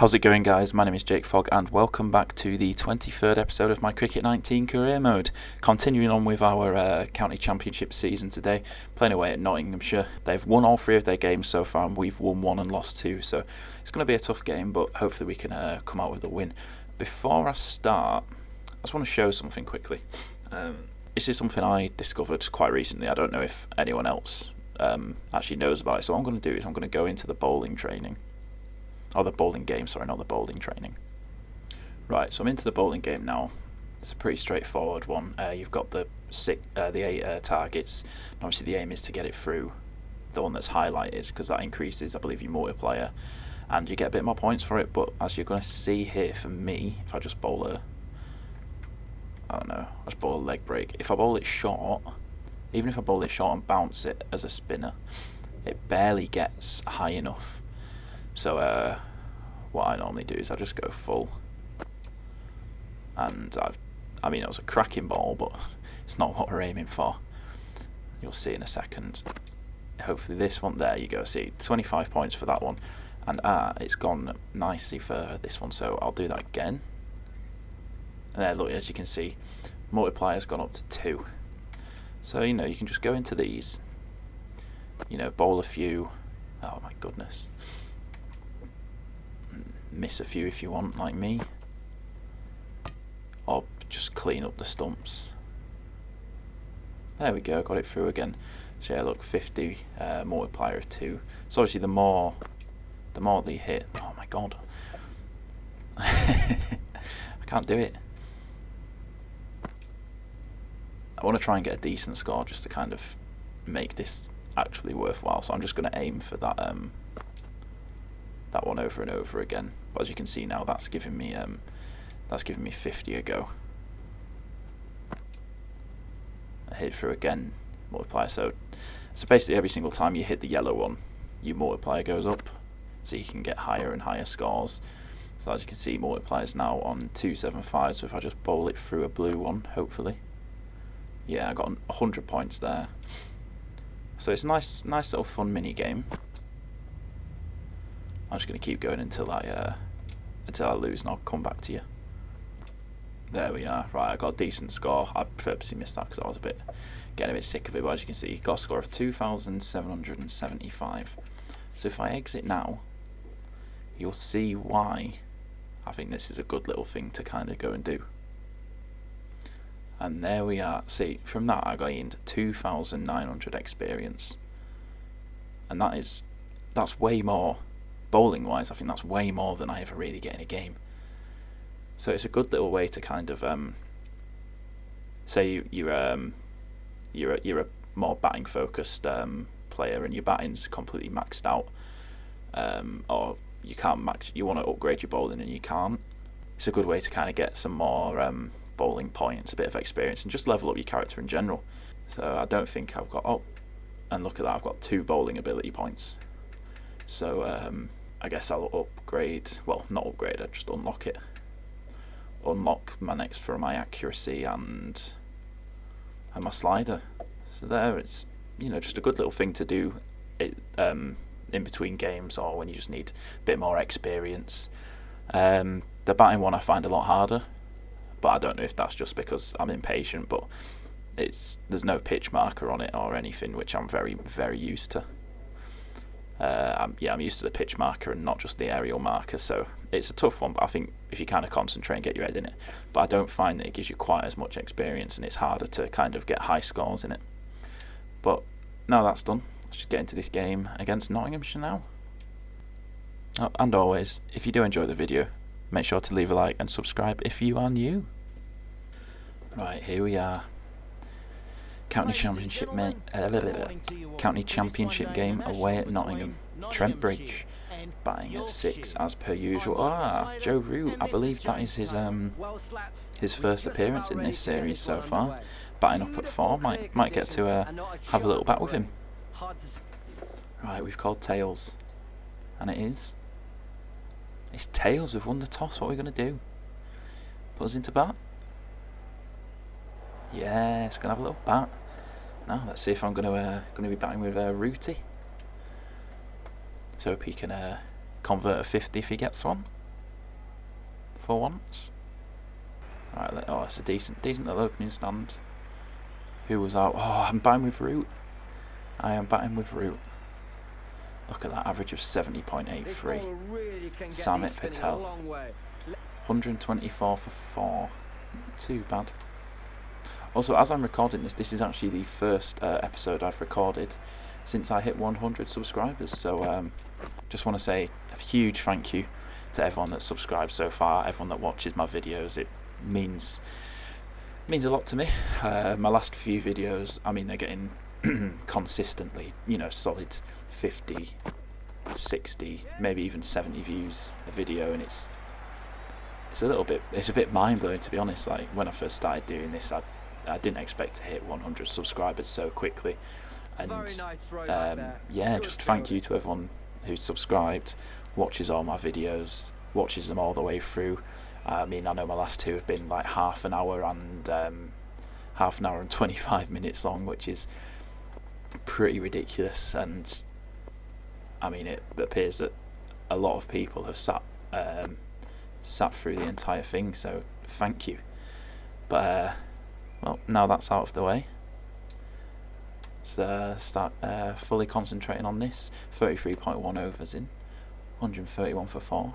How's it going, guys? My name is Jake Fogg and welcome back to the 23rd episode of my Cricket 19 career mode. Continuing on with our county championship season today, playing away at Nottinghamshire. They've won all 3 of their games so far and we've won 1 and lost 2, so it's going to be a tough game, but hopefully we can come out with a win. Before I start, I just want to show something quickly. This is something I discovered quite recently. I don't know if anyone else actually knows about it, so what I'm going to do is I'm going to go into the bowling training. Oh, the bowling game, sorry, not the bowling training. Right, so I'm into the bowling game now. It's a pretty straightforward one. You've got the 8 targets. And obviously the aim is to get it through the one that's highlighted, because that increases, I believe, your multiplier. And you get a bit more points for it, but as you're going to see here, for me, if I just bowl I just bowl a leg break. If I bowl it short, even if I bowl it short and bounce it as a spinner, it barely gets high enough. So what I normally do is I just go full, and I mean it was a cracking ball, but it's not what we're aiming for. You'll see in a second. Hopefully this one, there you go, see 25 points for that one, and it's gone nicely for this one, so I'll do that again. And there, look, as you can see, multiplier's gone up to 2. So you can just go into these, bowl a few. Oh my goodness. Miss a few if you want, like me, or just clean up the stumps. There we go, got it through again. So yeah, look, 50 multiplier of 2. So obviously the more they hit. Oh my god, I can't do it. I want to try and get a decent score just to kind of make this actually worthwhile. So I'm just going to aim for that one over and over again. But as you can see now, that's giving me 50 a go. I hit it through again, multiplier. So basically every single time you hit the yellow one, your multiplier goes up, so you can get higher and higher scores. So as you can see, multiplier is now on 275. So if I just bowl it through a blue one, hopefully, yeah, I got 100 points there. So it's a nice little fun mini game. I'm just going to keep going until I lose, and I'll come back to you. There we are. Right, I got a decent score. I purposely missed that because I was getting a bit sick of it. But as you can see, got a score of 2,775. So if I exit now, you'll see why I think this is a good little thing to kind of go and do. And there we are. See, from that I gained 2,900 experience, and that's way more. Bowling wise, I think that's way more than I ever really get in a game. So it's a good little way to kind of say you're a more batting focused player, and your batting's completely maxed out, or you want to upgrade your bowling and you can't. It's a good way to kind of get some more bowling points, a bit of experience, and just level up your character in general. So I don't think I've got, and look at that, I've got 2 bowling ability points. So I guess I'll upgrade, well, not upgrade, I just unlock it. Unlock my next for my accuracy and my slider. So there, it's just a good little thing to do in between games, or when you just need a bit more experience. The batting one I find a lot harder, but I don't know if that's just because I'm impatient, but there's no pitch marker on it or anything, which I'm very, very used to. I'm used to the pitch marker and not just the aerial marker, so it's a tough one, but I think if you kind of concentrate and get your head in it. But I don't find that it gives you quite as much experience, and it's harder to kind of get high scores in it. But now that's done, let's just get into this game against Nottinghamshire now. Oh, and always, if you do enjoy the video, make sure to leave a like and subscribe if you are new. Right, here we are. County Championship game away at Nottingham. Trent Bridge batting at 6 as per usual. Joe Root, I believe that is his first appearance in this series so far. Batting up at 4, might get to have a little bat with him. Right, we've called tails, and it's tails. We've won the toss. What are we going to do? Put us into bat? Yes, gonna have a little bat. Now let's see if I'm gonna be batting with Rooty. So hope he can convert a 50 if he gets one. for once. Right, oh, it's a decent little opening stand. Who was out? Oh, I'm batting with Root. I am batting with Root. Look at that average of 70.83. Samit Patel. 124 for 4. Not too bad. Also, as I'm recording this, this is actually the first episode I've recorded since I hit 100 subscribers. So, just want to say a huge thank you to everyone that's subscribed so far, everyone that watches my videos. It means a lot to me. My last few videos, I mean, they're getting consistently, you know, solid 50, 60, maybe even 70 views a video, and it's a bit mind-blowing, to be honest. Like, when I first started doing this, I didn't expect to hit 100 subscribers so quickly. And yeah, just thank you to everyone who's subscribed, watches all my videos, watches them all the way through. I mean, I know my last two have been like half an hour and 25 minutes long, which is pretty ridiculous. And I mean, it appears that a lot of people have sat through the entire thing, so thank you. But well, now that's out of the way, let's start fully concentrating on this. 33.1 overs in, 131 for 4.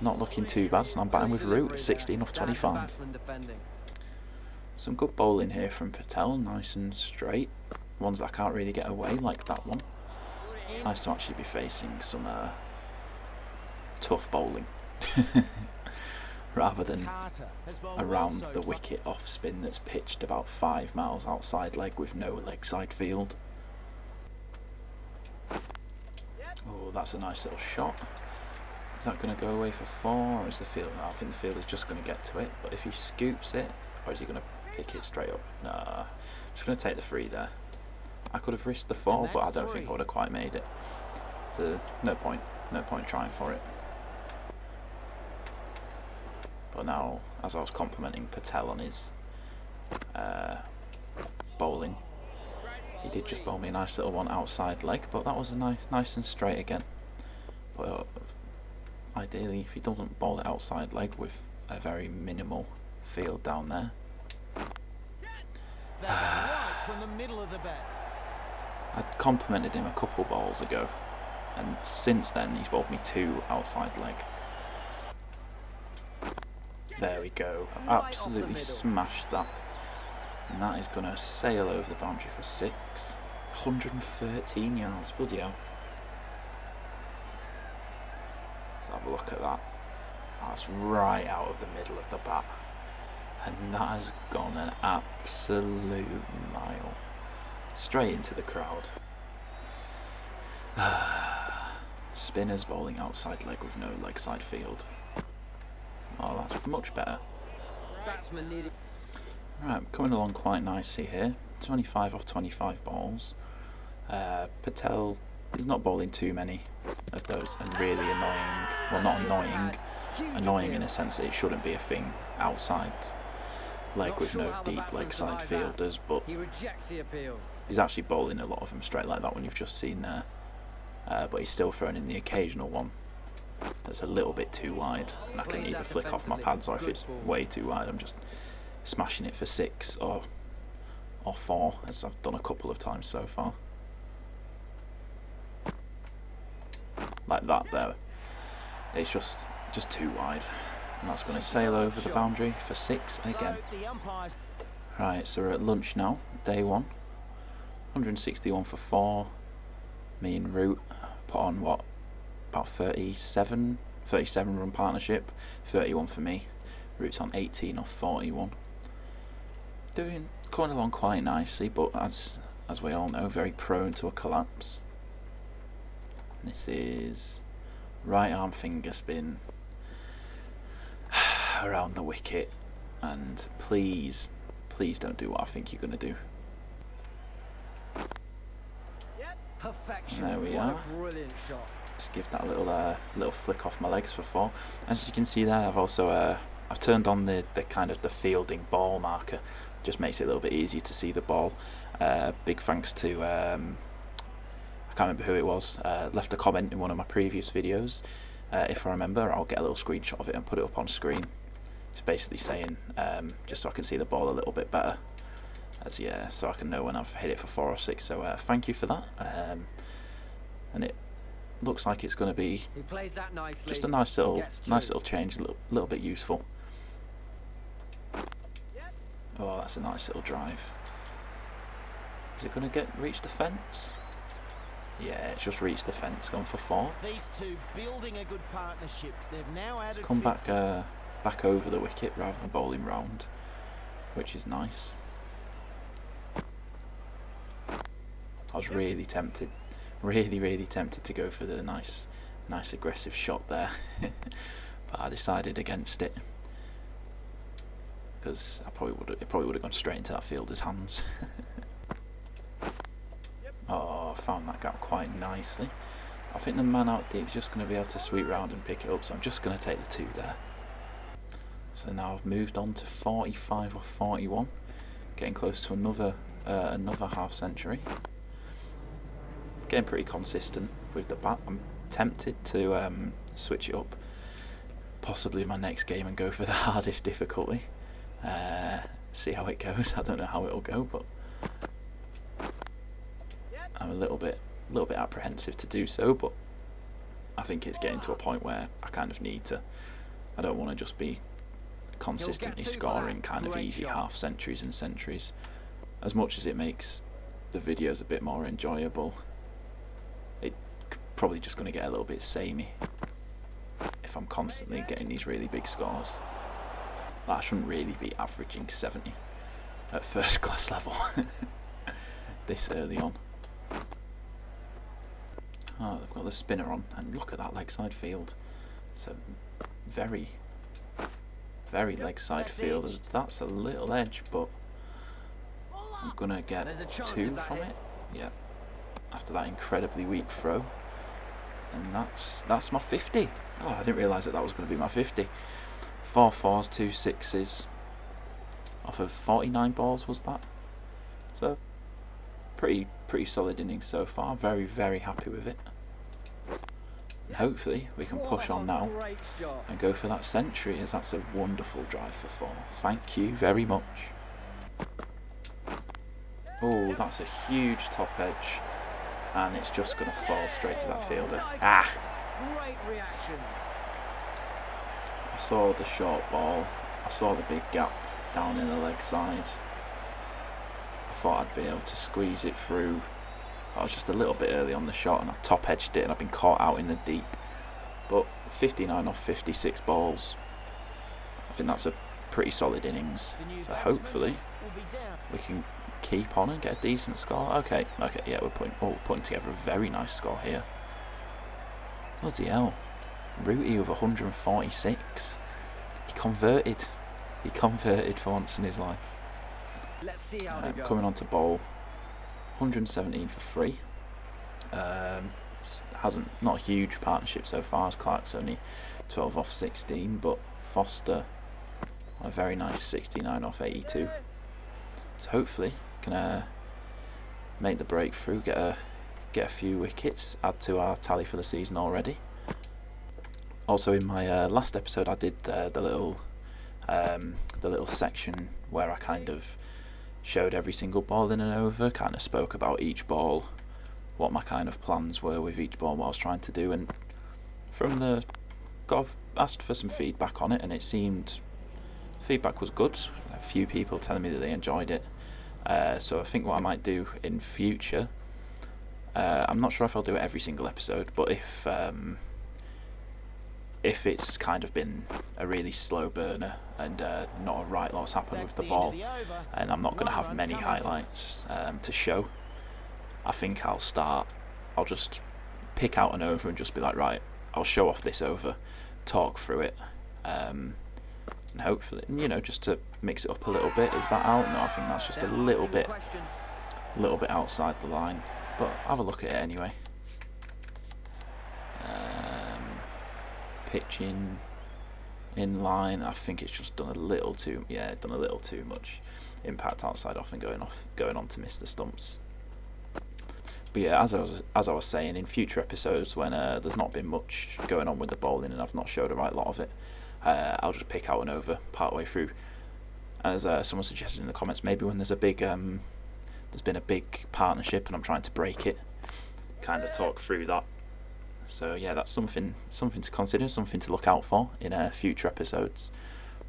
Not looking too bad. I'm batting with Root at 16 off 25. Some good bowling here from Patel, nice and straight. Ones that I can't really get away, like that one. Nice to actually be facing some tough bowling rather than around the wicket off spin that's pitched about 5 miles outside leg with no leg side field. Oh, that's a nice little shot. Is that going to go away for 4, or is the field? I think the field is just going to get to it, but if he scoops it, or is he going to pick it straight up? Nah, just going to take the 3 there. I could have risked the 4, but I don't think I would have quite made it. So no point trying for it. But now, as I was complimenting Patel on his bowling, he did just bowl me a nice little one outside leg, but that was a nice and straight again. But ideally, if he doesn't bowl it outside leg with a very minimal field down there. From the middle of the bat. I complimented him a couple balls ago, and since then he's bowled me 2 outside leg. There we go. Absolutely smashed that. And that is going to sail over the boundary for 6. 113 yards. Bloody hell. Let's have a look at that. That's right out of the middle of the bat. And that has gone an absolute mile. Straight into the crowd. Spinners bowling outside leg with no leg side field. Oh, that's much better. Right, coming along quite nicely here. 25 off 25 balls. Patel, he's not bowling too many of those, and really annoying. Well, not annoying. Annoying in a sense that it shouldn't be a thing outside leg with no deep leg side fielders, but he's actually bowling a lot of them straight like that one you've just seen there. But he's still throwing in the occasional one that's a little bit too wide, and I can either flick off my pads, or if it's way too wide, I'm just smashing it for 6 or 4, as I've done a couple of times so far. Like that there. It's just too wide, and that's going to sail over the boundary for 6 again. Right, so we're at lunch now, day 1. 161 for 4. Me and Root put on what? About 37 run partnership. 31 for me. Root's on 18 off 41. Coming along quite nicely, but as we all know, very prone to a collapse. This is right arm finger spin around the wicket, and please don't do what I think you're going to do. And there we are. Just give that little flick off my legs for 4. As you can see there, I've also I've turned on the kind of the fielding ball marker. Just makes it a little bit easier to see the ball. Big thanks to I can't remember who it was. Left a comment in one of my previous videos. If I remember, I'll get a little screenshot of it and put it up on screen. It's basically saying, just so I can see the ball a little bit better, so I can know when I've hit it for 4 or 6. So thank you for that. And it looks like it's going to be just a nice little change, a little bit useful. Oh, that's a nice little drive. Is it going to reach the fence? Yeah, it's just reached the fence, gone for 4. These two building a good partnership. They've now added Come back over the wicket rather than bowling round, which is nice. I was really tempted, really tempted to go for the nice aggressive shot there, but I decided against it because it probably would have gone straight into that fielder's hands. Oh, I found that gap quite nicely. I think the man out deep is just going to be able to sweep round and pick it up, so I'm just going to take the 2 there. So now I've moved on to 45 or 41, getting close to another half century. Getting pretty consistent with the bat. I'm tempted to switch it up, possibly my next game, and go for the hardest difficulty. See how it goes. I don't know how it'll go, but I'm a little bit apprehensive to do so. But I think it's getting to a point where I kind of need to. I don't want to just be consistently scoring kind of easy half centuries and centuries. As much as it makes the videos a bit more enjoyable, it's probably just going to get a little bit samey if I'm constantly getting these really big scores. I shouldn't really be averaging 70 at first class level this early on. Oh, they've got the spinner on, and look at that leg side field. It's a very leg side field, as that's a little edge, but I'm gonna get 2 from it. Yeah, after that incredibly weak throw, and that's my 50. Oh, I didn't realise that was going to be my 50. 4 4s, 2 6s off of 49 balls was that. So pretty solid innings so far. Very happy with it. And hopefully we can push on now and go for that century, as that's a wonderful drive for 4. Thank you very much. Oh, that's a huge top edge, and it's just going to fall straight to that fielder. Ah! I saw the short ball, I saw the big gap down in the leg side. I thought I'd be able to squeeze it through. I was just a little bit early on the shot, and I top edged it, and I've been caught out in the deep. But 59 off 56 balls, I think that's a pretty solid innings. So hopefully we can keep on and get a decent score. Okay, yeah, we're putting together a very nice score here. Bloody hell. Rooty with 146. He converted for once in his life. Let's see how we go. Coming on to bowl, 117 for 3. Not a huge partnership so far, as Clark's only 12 off 16, but Foster a very nice 69 off 82. So hopefully can make the breakthrough, get a few wickets, add to our tally for the season already. Also, in my last episode, I did the little section where I kind of showed every single ball in and over, kind of spoke about each ball, what my kind of plans were with each ball, what I was trying to do, and asked for some feedback on it, and it seemed feedback was good. A few people telling me that they enjoyed it. So I think what I might do in future, I'm not sure if I'll do it every single episode, but if it's kind of been a really slow burner and not a right lot's happened with the ball, and I'm not going to have many highlights to show, I think I'll just pick out an over and just be like, right, I'll show off this over, talk through it, and hopefully, just to mix it up a little bit. Is that out? No, I think that's just a little bit outside the line, but have a look at it anyway. Pitching in line, I think it's just done a little too much impact outside off and going on to miss the stumps. But yeah, as I was saying, in future episodes when there's not been much going on with the bowling and I've not showed a right lot of it, I'll just pick out an over part way through. As someone suggested in the comments, maybe when there's been a big partnership and I'm trying to break it, kind of talk through that. So yeah, that's something to consider, something to look out for in future episodes.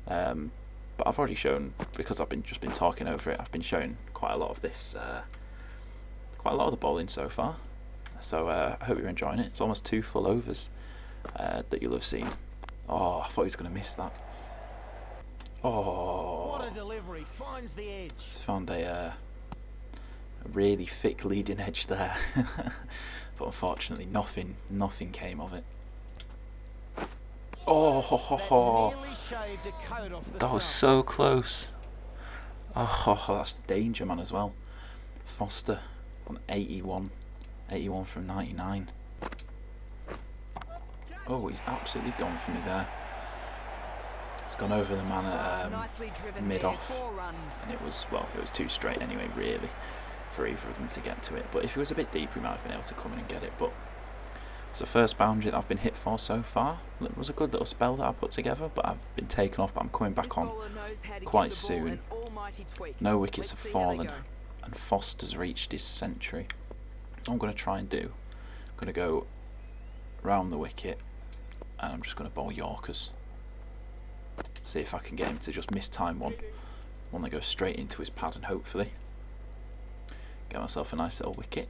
But I've already shown, because I've just been talking over it, I've been showing quite a lot of this, quite a lot of the bowling so far. So I hope you're enjoying it. It's almost 2 full overs that you'll have seen. Oh, I thought he was going to miss that. Oh, What a delivery, finds the edge. just found a really thick leading edge there. But unfortunately nothing came of it. Oh, Nearly shaved a coat off the that was stumps. so close. Oh, that's the danger man as well. Foster on 81 from 99. Oh, he's absolutely gone for me there. He's gone over the man at mid-off, and it was too straight anyway, really, for either of them to get to it. But if it was a bit deeper, he might have been able to come in and get it. But it's the first boundary that I've been hit for so far. It was a good little spell that I put together, but I've been taken off. But I'm coming back on quite soon. No wickets have fallen, and Foster's reached his century. What I'm going to try and do, I'm going to go round the wicket, and I'm just going to bowl Yorkers. See if I can get him to just mistime one that goes straight into his pad, and hopefully get myself a nice little wicket.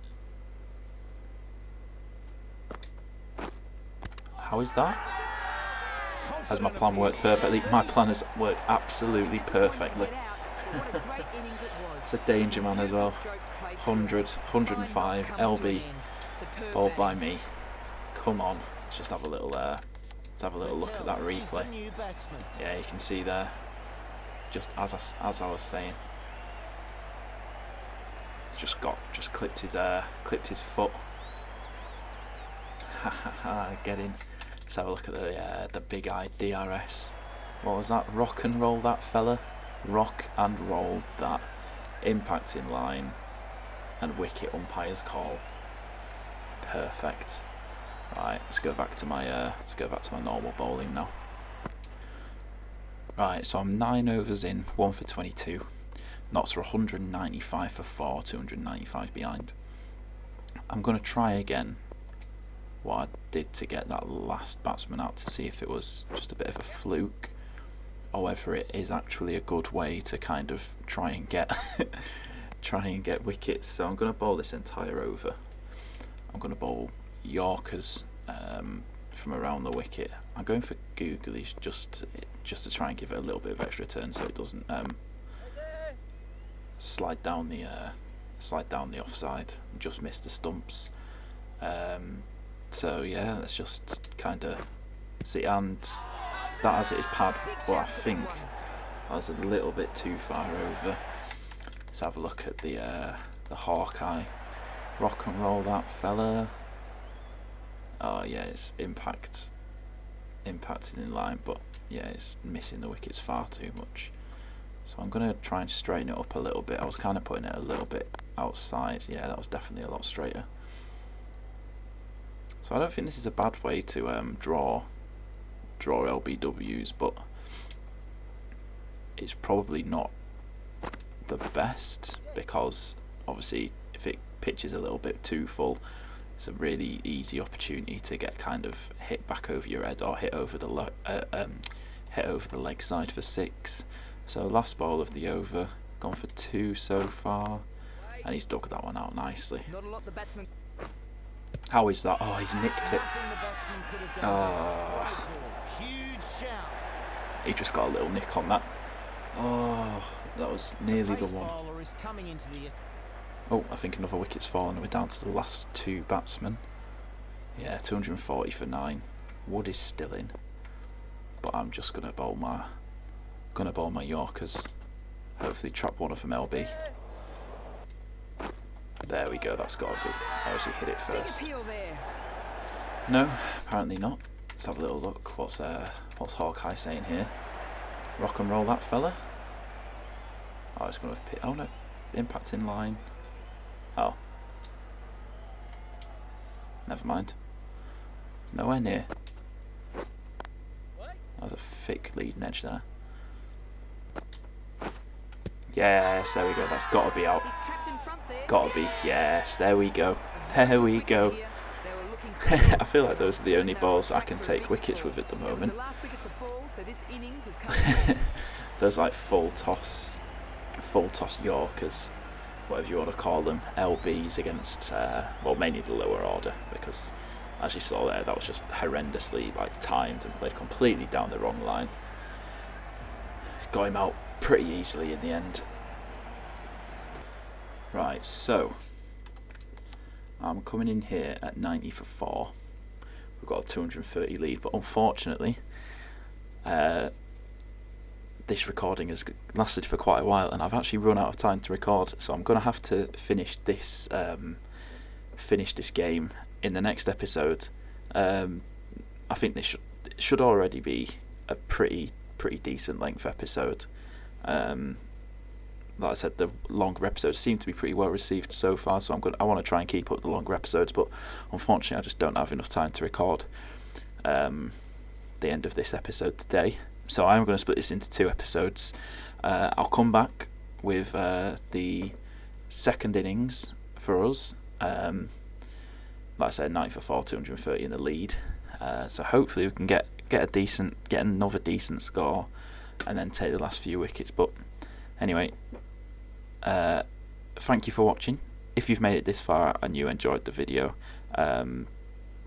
How is that? Has my plan worked perfectly? My plan has worked absolutely perfectly. It's a danger man as well. 100, 105, LB, bowled by me. Come on, let's just have a little look at that replay. Yeah, you can see there, just as I was saying, just clipped his foot. Get in. Let's have a look at the big-eyed DRS. What was that? Rock and roll that fella. Rock and roll that. Impact in line and wicket umpire's call. Perfect. Right, let's go back to my normal bowling now. Right, so I'm 9 overs in, 1 for 22. Knots are 195 for 4, 295 behind. I'm going to try again what I did to get that last batsman out, to see if it was just a bit of a fluke, or whether it is actually a good way to kind of try and get wickets. So I'm going to bowl this entire over. I'm going to bowl Yorkers from around the wicket. I'm going for googlies just to try and give it a little bit of extra turn so it doesn't slide down the offside and just miss the stumps. So yeah, let's just kind of see, and that as it is pad, but I think I was a little bit too far over. Let's have a look at the Hawkeye. Rock and roll that fella. Oh yeah, it's impacting in line, but yeah, it's missing the wickets far too much. So I'm going to try and straighten it up a little bit. I was kind of putting it a little bit outside. Yeah, that was definitely a lot straighter. So I don't think this is a bad way to draw LBWs, but it's probably not the best, because obviously if it pitches a little bit too full, it's a really easy opportunity to get kind of hit back over your head or hit over the leg side for 6. So last ball of the over, gone for 2 so far, and he's dug that one out nicely. How is that? Oh, he's nicked it. Oh, he just got a little nick on that. Oh, that was nearly the one. Oh, I think another wicket's fallen. We're down to the last 2 batsmen. Yeah, 240 for 9. Wood is still in, but I'm just gonna bowl my Yorkers. Hopefully trap one of them LB. There we go. That's got to be. Obviously hit it first. No, apparently not. Let's have a little look. What's Hawkeye saying here? Rock and roll that fella. Oh, it's going to hit. Oh no, impact in line. Oh, Never mind. It's nowhere near. That was a thick leading edge there. Yes, there we go. That's got to be out. It's got to be. Yes, there we go. There we go. I feel like those are the only balls I can take wickets with at the moment. Those like full toss Yorkers, whatever you want to call them, LBs against, well, mainly the lower order, because as you saw there, that was just horrendously like timed and played completely down the wrong line. Got him out pretty easily in the end. Right, so I'm coming in here at 90 for 4. We've got a 230 lead, but unfortunately, this recording has lasted for quite a while, and I've actually run out of time to record. So I'm going to have to finish this game in the next episode. I think this should already be a pretty decent length episode. Like I said, the longer episodes seem to be pretty well received so far, so I want to try and keep up the longer episodes, but unfortunately I just don't have enough time to record the end of this episode today. So I'm going to split this into 2 episodes. I'll come back with the second innings for us. Like I said, 90 for 4, 230 in the lead. So hopefully we can get another decent score and then take the last few wickets. But anyway, thank you for watching. If you've made it this far and you enjoyed the video,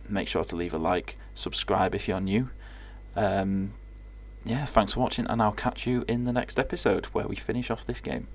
make sure to leave a like, subscribe if you're new. Yeah, thanks for watching, and I'll catch you in the next episode where we finish off this game.